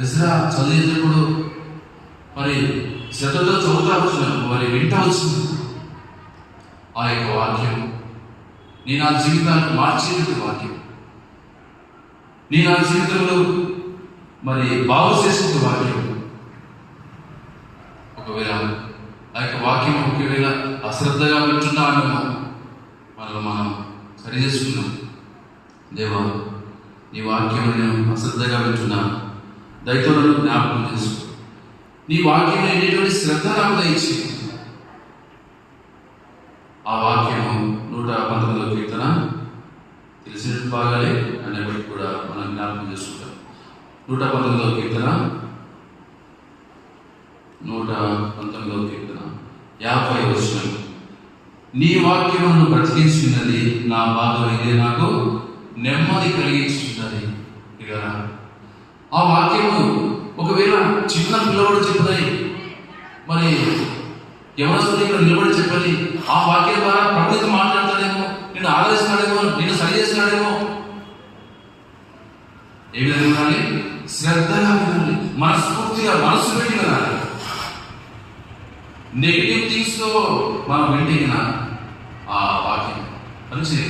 Ezra చదివేటప్పుడు మరి శ్రద్ధతో చదువుతా వచ్చినాను, మరి వింటా వచ్చింది ఆ యొక్క వాక్యం. నీ నా జీవితాన్ని మార్చేది వాక్యం, నీ నా జీవితంలో మరి బాగు చేసేది వాక్యం. ఒకవేళ ఆ యొక్క వాక్యం ఒకవేళ అశ్రద్ధగా వింటున్నాను, మనల్ని మనం సరి చేసుకున్నాం. దేవా, నీ వాక్యం నేను అశ్రద్ధగా వింటున్నాను, దయతో నన్ను జ్ఞాపకం చేసుకో. నీ వాక్యం అనేటువంటి శ్రద్ధ నాకు దయచి. ఆ వాక్యము 119వ కీర్తన తెలిసినట్టు బాగానే అనేప్పటికీ కూడా మనం జ్ఞాపకం చేసుకుంటాం. 119వ కీర్తన 50వ వచనం. నీ వాక్యమును బ్రతికించున్నది, నా బాధలో ఇదే నాకు నెమ్మది కలిగించున్నది. ఇక ఆ వాక్యము ఒకవేళ చిన్న పిల్లవాడు చెప్పుతాయి, మరి యవనస్తుడు ఇక్కడ నిలబడి చెప్పాలి, ఆ వాక్యం ద్వారా ప్రభుత్వం మాట్లాడతాడేమో, నిన్ను ఆదరిస్తాడేమో, నిన్ను సరి చేస్తాడేమో. ఏ విధంగా వినాలి? శ్రద్ధగా వినాలి, మనస్ఫూర్తిగా మనసు పెట్టి వినాలి. నెగిటివ్ థింగ్స్ తో మనం వింటే ఆ వాక్యం మంచిది.